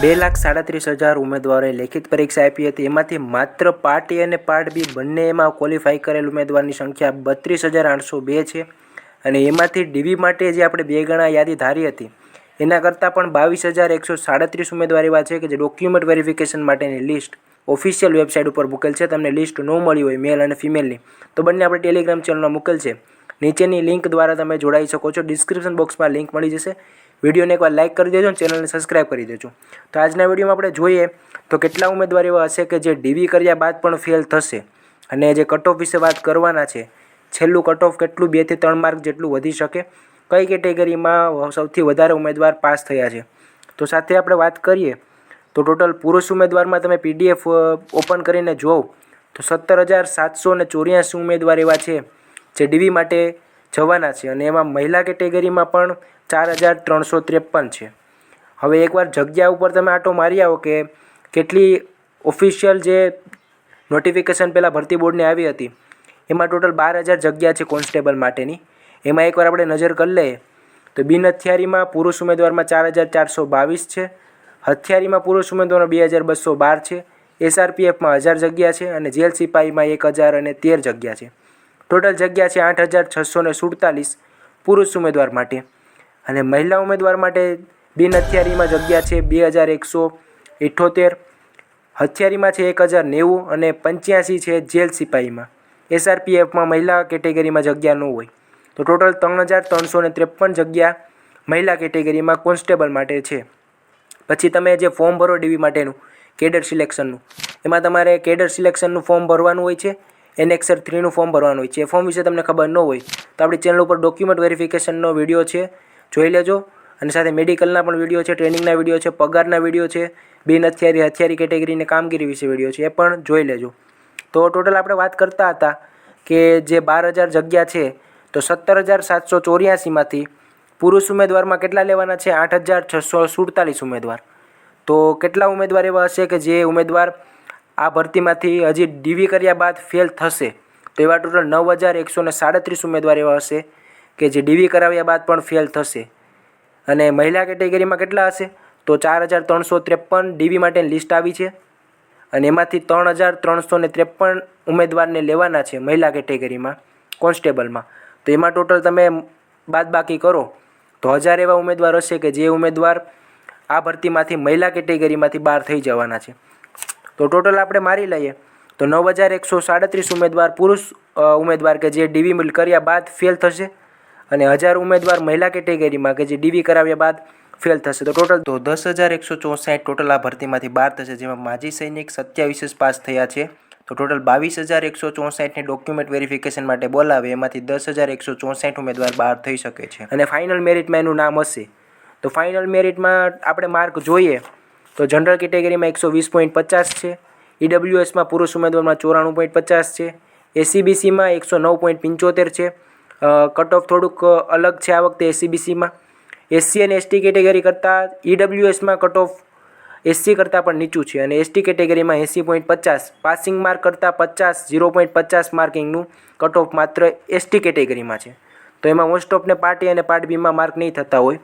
2,37,000 ઉમેદવારોએ લેખિત પરીક્ષા આપી હતી. એમાંથી માત્ર પાર્ટ એ અને પાર્ટ બી બંનેમાં ક્વોલિફાય કરેલ ઉમેદવારની સંખ્યા 32,802 છે. અને એમાંથી ડીવી માટે જે આપણે 2 ગણા યાદી ધારી હતી એના કરતાં પણ 22,137 ઉમેદવાર એવા છે કે જે ડોક્યુમેન્ટ વેરિફિકેશન માટેની લિસ્ટ ઓફિશિયલ વેબસાઇટ ઉપર મૂકેલ છે. તમને લિસ્ટ ન મળી હોય મેલ અને ફિમેલની તો બંને આપણે ટેલિગ્રામ ચેનલમાં મૂકેલ છે. નીચેની લિંક દ્વારા તમે જોડાઈ શકો છો. ડિસ્ક્રિપ્શન બોક્સમાં લિંક મળી જશે. વિડીયોને એકવાર લાઇક કરી દેજો અને ચેનલને સબસ્ક્રાઈબ કરી દેજો. તો આજના વિડીયોમાં આપણે જોઈએ તો કેટલા ઉમેદવાર એવા હશે કે જે ડીવી કર્યા બાદ પણ ફેલ થશે અને જે કટ ઓફ વિશે વાત કરવાના છે. છેલ્લું કટ ઓફ કેટલું 2 થી 3 માર્ક જેટલું વધી શકે, કઈ કેટેગરીમાં સૌથી વધારે ઉમેદવાર પાસ થયા છે. તો સાથે આપણે વાત કરીએ તો ટોટલ પુરુષ ઉમેદવારમાં તમે PDF ઓપન કરીને જોવો તો 17,784 ઉમેદવાર એવા છે જે ડીવી માટે જવાના છે અને એમાં મહિલા કેટેગરીમાં પણ 4,353 છે. હવે એકવાર જગ્યા ઉપર તમે આટો મારી આવો કે કેટલી ઓફિશિયલ જે નોટિફિકેશન પહેલાં ભરતી બોર્ડને આવી હતી એમાં ટોટલ 12,000 જગ્યા છે કોન્સ્ટેબલ માટેની. એમાં એકવાર આપણે નજર કરી લઈએ તો બિન હથિયારીમાં પુરુષ ઉમેદવારમાં 4,422 છે, હથિયારીમાં પુરુષ ઉમેદવારમાં 2,212 છે, SRPFમાં 1,000 જગ્યા છે અને જેલ સિપાહીમાં 1,013 જગ્યા છે. ટોટલ જગ્યા છે 8,647 પુરુષ ઉમેદવાર માટે. અને મહિલા ઉમેદવાર માટે બિન હથિયારીમાં જગ્યા છે 2,178, હથિયારીમાં છે 1,090 અને 85 છે જેલ સિપાહીમાં. SRPFમાં મહિલા કેટેગરીમાં જગ્યા ન હોય તો ટોટલ 3,353 જગ્યા મહિલા કેટેગરીમાં કોન્સ્ટેબલ માટે છે. પછી તમે જે ફોર્મ ભરો ડીવી માટેનું કેડર સિલેક્શનનું, એમાં તમારે કેડર સિલેક્શનનું ફોર્મ ભરવાનું હોય છે, એનેક્સર 3નું ફોર્મ ભરવાનું હોય છે. એ ફોર્મ વિશે તમને ખબર ન હોય તો આપણી ચેનલ ઉપર ડોક્યુમેન્ટ વેરિફિકેશનનો વિડીયો છે, જોઈ લેજો. અને સાથે મેડિકલના પણ વિડીયો છે, ટ્રેનિંગના વિડીયો છે, પગારના વિડીયો છે, બિન હથિયારી કેટેગરીની કામગીરી વિશે વિડીયો છે, એ પણ જોઈ લેજો. તો ટોટલ આપણે વાત કરતા હતા કે જે 12,000 જગ્યા છે તો 17,784માંથી પુરુષ ઉમેદવારમાં કેટલા લેવાના છે? 8,647 ઉમેદવાર. તો કેટલા ઉમેદવાર એવા હશે કે જે ઉમેદવાર આ ભરતીમાંથી હજી ડીવી કર્યા બાદ ફેલ થશે? તો એવા ટોટલ 9,137 ઉમેદવાર એવા હશે કે જે ડીવી કરાવ્યા બાદ પણ ફેલ થશે. અને મહિલા કેટેગરીમાં કેટલા હશે? તો 4,353 ડીવી માટેની લિસ્ટ આવી છે અને એમાંથી 3,353 ઉમેદવારને લેવાના છે મહિલા કેટેગરીમાં કોન્સ્ટેબલમાં. તો એમાં ટોટલ તમે બાદબાકી કરો તો 1,000 એવા ઉમેદવાર હશે કે જે ઉમેદવાર આ ભરતીમાંથી મહિલા કેટેગરીમાંથી બહાર થઈ જવાના છે. તો ટોટલ આપણે મારી લઈએ તો 9,137 ઉમેદવાર પુરુષ ઉમેદવાર કે જે ડીવી કર્યા બાદ ફેલ થશે અને 1,000 ઉમેદવાર મહિલા કેટેગરીમાં કે જે ડીવી કરાવ્યા બાદ ફેલ થશે. તો ટોટલ 10,164 ટોટલ આ ભરતીમાંથી બહાર થશે, જેમાં માજી સૈનિક 27 પાસ થયા છે. તો ટોટલ 22,164ને ડોક્યુમેન્ટ વેરિફિકેશન માટે બોલાવે, એમાંથી 10,164 ઉમેદવાર બહાર થઈ શકે છે અને ફાઇનલ મેરિટમાં એનું નામ હશે. તો ફાઇનલ મેરિટમાં આપણે માર્ક જોઈએ તો જનરલ કેટેગરીમાં 120.50 છે, EWSમાં પુરુષ ઉમેદવારમાં 94.50 છે, SCBCમાં 109.75 છે. કટ ઓફ થોડુંક અલગ છે આ વખતે SCBCમાં. SC અને ST કેટેગરી કરતાં EWSમાં કટ ઓફ SC કરતાં પણ નીચું છે અને ST કેટેગરીમાં 80.50, પાસિંગ માર્ક કરતાં 0.50 માર્કિંગનું કટ ઓફ માત્ર ST કેટેગરીમાં છે. તો એમાં મોસ્ટ ઓફને પાર્ટ એ અને પાર્ટ બીમાં માર્ક નહીં થતા હોય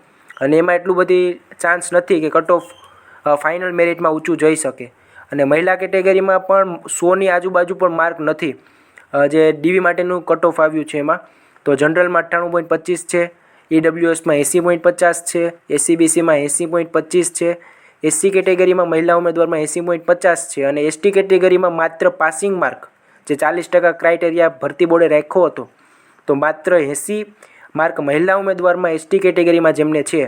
અને એમાં એટલું બધી ચાન્સ નથી કે કટ ઓફ ફાઇનલ મેરિટમાં ઊંચું જઈ શકે. અને મહિલા કેટેગરીમાં પણ 100ની આજુબાજુ પણ માર્ક નથી જે ડીવી માટેનું કટ ઓફ આવ્યું છે એમાં. તો જનરલમાં 98.25 છે, EWSમાં 80.50 છે, SCBCમાં 80.25 છે, SC કેટેગરીમાં મહિલા ઉમેદવારમાં 80.50 છે અને ST કેટેગરીમાં માત્ર પાસિંગ માર્ક જે 40% ક્રાઇટેરિયા ભરતી બોર્ડે રાખ્યો હતો તો માત્ર 80 માર્ક મહિલા ઉમેદવારમાં ST કેટેગરીમાં જેમને છે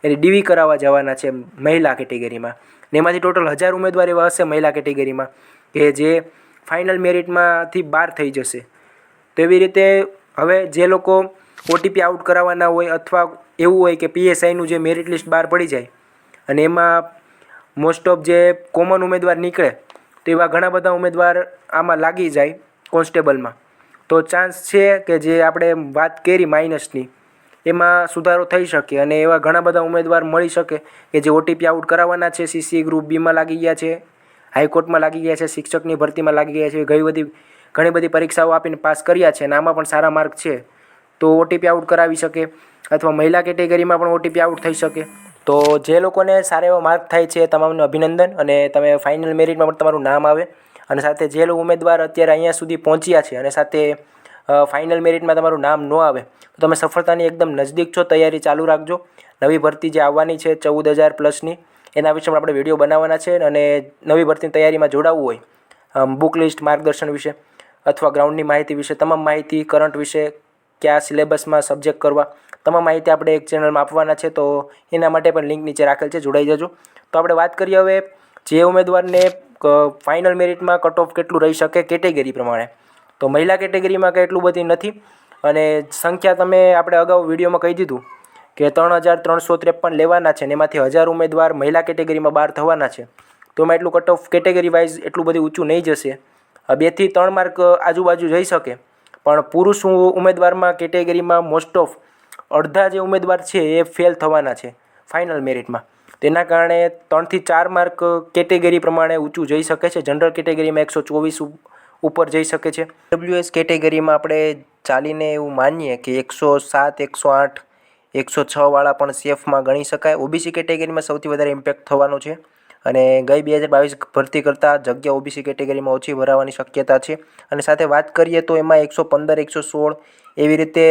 એને ડીવી કરાવવા જવાના છે મહિલા કેટેગરીમાં. ને એમાંથી ટોટલ 1,000 ઉમેદવાર એવા હશે મહિલા કેટેગરીમાં કે જે ફાઇનલ મેરિટમાંથી બહાર થઈ જશે. તો એવી રીતે હવે જે લોકો OTP આઉટ કરાવવાના હોય અથવા એવું હોય કે PSIનું જે મેરિટ લિસ્ટ બહાર પડી જાય અને એમાં મોસ્ટ ઓફ જે કોમન ઉમેદવાર નીકળે તો એવા ઘણા બધા ઉમેદવાર આમાં લાગી જાય કોન્સ્ટેબલમાં. તો ચાન્સ છે કે જે આપણે વાત કરી માઇનસની એમાં સુધારો થઈ શકે અને એવા ઘણા બધા ઉમેદવાર મળી શકે કે જે OTP આઉટ કરાવવાના છે, CC ગ્રુપ બીમાં લાગી ગયા છે, હાઈકોર્ટમાં લાગી ગયા છે, શિક્ષકની ભરતીમાં લાગી ગયા છે, ઘણી બધી પરીક્ષાઓ આપીને પાસ કર્યા છે અને આમાં પણ સારા માર્ક છે તો OTP આઉટ કરાવી શકે. અથવા મહિલા કેટેગરીમાં પણ OTP આઉટ થઈ શકે. તો જે લોકોને સારા એવા માર્ક થાય છે તમામને અભિનંદન, અને તમે ફાઇનલ મેરિટમાં પણ તમારું નામ આવે. અને સાથે જે ઉમેદવાર અત્યારે અહીંયા સુધી પહોંચ્યા છે અને સાથે ફાઇનલ મેરિટમાં તમારું નામ ન આવે તો તમે સફળતાની એકદમ નજદીક છો. તૈયારી ચાલુ રાખજો. નવી ભરતી જે આવવાની છે 14,000 પ્લસની, એના વિશે પણ આપણે વિડીયો બનાવવાના છે. અને નવી ભરતીની તૈયારીમાં જોડાવવું હોય, બુક લિસ્ટ, માર્ગદર્શન વિશે અથવા ગ્રાઉન્ડની માહિતી વિશે, તમામ માહિતી, કરંટ વિશે, કયા સિલેબસમાં સબ્જેક્ટ કરવા, તમામ માહિતી આપણે એક ચેનલમાં આપવાના છે. તો એના માટે પણ લિંક નીચે રાખેલ છે, જોડાઈ જજો. તો આપણે વાત કરીએ હવે જે ઉમેદવારને ફાઇનલ મેરિટમાં કટ ઓફ કેટલું રહી શકે કેટેગરી પ્રમાણે. તો મહિલા કેટેગરીમાં કંઈ એટલું બધી નથી, અને સંખ્યા તમે આપણે અગાઉ વિડીયોમાં કહી દીધું કે 3,353 લેવાના છે, અને એમાંથી 1,000 ઉમેદવાર મહિલા કેટેગરીમાં 12 થવાના છે. તો એમાં એટલું કટ ઓફ કેટેગરી વાઇઝ એટલું બધું ઊંચું નહીં જશે. 2 થી 3 માર્ક આજુબાજુ જઈ શકે, પણ પુરુષ ઉમેદવારમાં કેટેગરીમાં મોસ્ટ ઓફ અડધા જે ઉમેદવાર છે એ ફેલ થવાના છે ફાઇનલ મેરિટમાં. તેના કારણે 3 થી 4 માર્ક કેટેગરી પ્રમાણે ઊંચું જઈ શકે છે. જનરલ કેટેગરીમાં 124 ઉપર જઈ શકે છે. ડબલ્યુએસ કેટેગરીમાં આપણે ચાલીને એવું માનીએ કે 107, 108, 106 વાળા પણ સેફમાં ગણી શકાય. ઓબીસી કેટેગરીમાં સૌથી વધારે ઇમ્પેક્ટ થવાનો છે, અને ગઈ 2022 ભરતી કરતાં જગ્યા ઓબીસી કેટેગરીમાં ઓછી ભરાવાની શક્યતા છે. અને સાથે વાત કરીએ તો એમાં 115, 116 એવી રીતે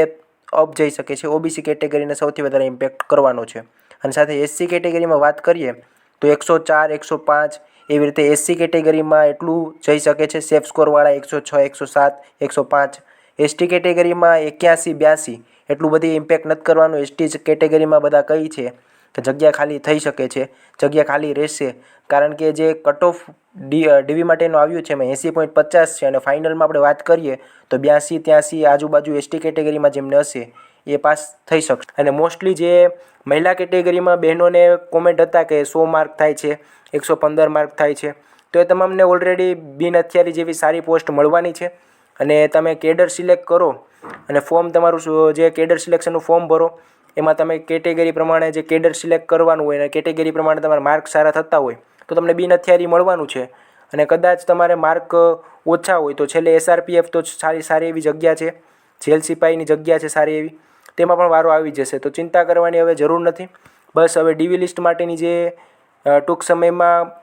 અપ જઈ શકે છે. ઓબીસી કેટેગરીને સૌથી વધારે ઇમ્પેક્ટ કરવાનો છે. અને સાથે એસસી કેટેગરીમાં વાત કરીએ તો 104, 105 એવી રીતે એસસી કેટેગરીમાં એટલું જઈ શકે છે. સેફ સ્કોરવાળા 106, 107, 105. એસટી કેટેગરીમાં 81, 82 એટલું બધી ઇમ્પેક્ટ નથી કરવાનું. એસટી કેટેગરીમાં બધા કહી છે કે જગ્યા ખાલી થઈ શકે છે, જગ્યા ખાલી રહેશે, કારણ કે જે કટ ઓફ ડીવી માટેનું આવ્યું છે એમાં 80.50 છે, અને ફાઇનલમાં આપણે વાત કરીએ તો 82, 83 આજુબાજુ એસટી કેટેગરીમાં જેમને હશે એ પાસ થઈ શકશે. અને મોસ્ટલી જે મહિલા કેટેગરીમાં બહેનોને કોમેન્ટ હતા કે 100 માર્ક થાય છે, 115 માર્ક થાય છે, તો એ તમામને ઓલરેડી બિન હથિયારી જેવી સારી પોસ્ટ મળવાની છે. અને તમે કેડર સિલેક્ટ કરો અને ફોર્મ તમારું જે કેડર સિલેક્શનનું ફોર્મ ભરો, એમાં તમે કેટેગરી પ્રમાણે જે કેડર સિલેક્ટ કરવાનું હોય અને કેટેગરી પ્રમાણે તમારા માર્ક સારા થતા હોય તો તમને બિન હથિયારી મળવાનું છે. અને કદાચ તમારે માર્ક ઓછા હોય તો છેલ્લે એસઆરપીએફ તો સારી એવી જગ્યા છે, જેલ સિપાહીની જગ્યા છે સારી એવી, તેમાં પણ વારો આવી જશે. તો ચિંતા કરવાની હવે જરૂર નથી. બસ હવે ડીવી લિસ્ટ માટેની જે ટૂંક સમયમાં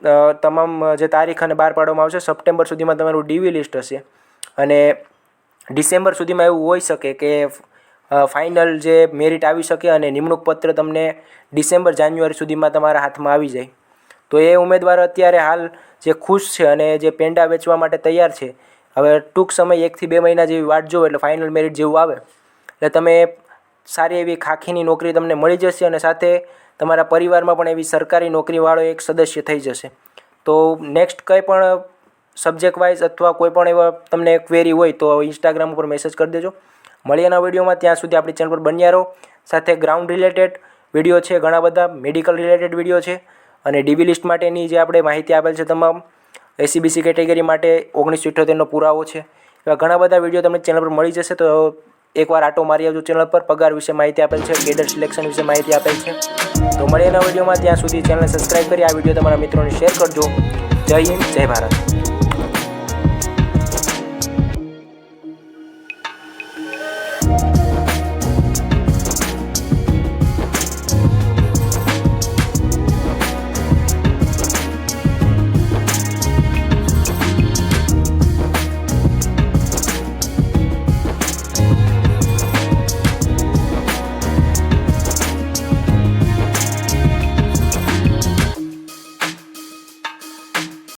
તમામ જે તારીખ અને બહાર પાડવામાં આવશે, સપ્ટેમ્બર સુધીમાં તમારું ડીવી લિસ્ટ હશે, અને ડિસેમ્બર સુધીમાં એવું હોઈ શકે કે ફાઇનલ જે મેરિટ આવી શકે અને નિમણૂક પત્ર તમને ડિસેમ્બર, જાન્યુઆરી સુધીમાં તમારા હાથમાં આવી જાય. તો એ ઉમેદવાર અત્યારે હાલ જે ખુશ છે અને જે પેંડા વેચવા માટે તૈયાર છે, હવે ટૂંક સમય 1 થી 2 મહિના જેવી વાટ જુઓ એટલે ફાઇનલ મેરિટ જેવું આવે એટલે તમે સારી એવી ખાખીની નોકરી તમને મળી જશે, અને સાથે તમારા પરિવારમાં પણ એવી સરકારી નોકરીવાળો એક સદસ્ય થઈ જશે. તો નેક્સ્ટ કંઈ પણ સબ્જેક્ટ વાઇઝ અથવા કોઈ પણ એવા તમને ક્વેરી હોય તો ઇન્સ્ટાગ્રામ ઉપર મેસેજ કરી દેજો. મળીએના વિડીયોમાં. ત્યાં સુધી આપણી ચેનલ પર બન્યા રહો. સાથે ગ્રાઉન્ડ રિલેટેડ વિડીયો છે ઘણા બધા, મેડિકલ રિલેટેડ વિડીયો છે, અને ડીવી લિસ્ટ માટેની જે આપણે માહિતી આપેલ છે તમામ, એસીબીસી કેટેગરી માટે 1978નો પુરાવો છે, એવા ઘણા બધા વિડીયો તમને ચેનલ પર મળી જશે. તો એકવાર આટો મારી આવજો ચેનલ પર. પગાર વિશે માહિતી આપેલ છે, કેડર સિલેક્શન વિશે માહિતી આપેલ છે. તો મળીએના વિડીયોમાં. ત્યાં સુધી ચેનલ સબસ્ક્રાઈબ કરી આ વિડીયો તમારા મિત્રોને શેર કરજો. જય હિન્દ, જય ભારત.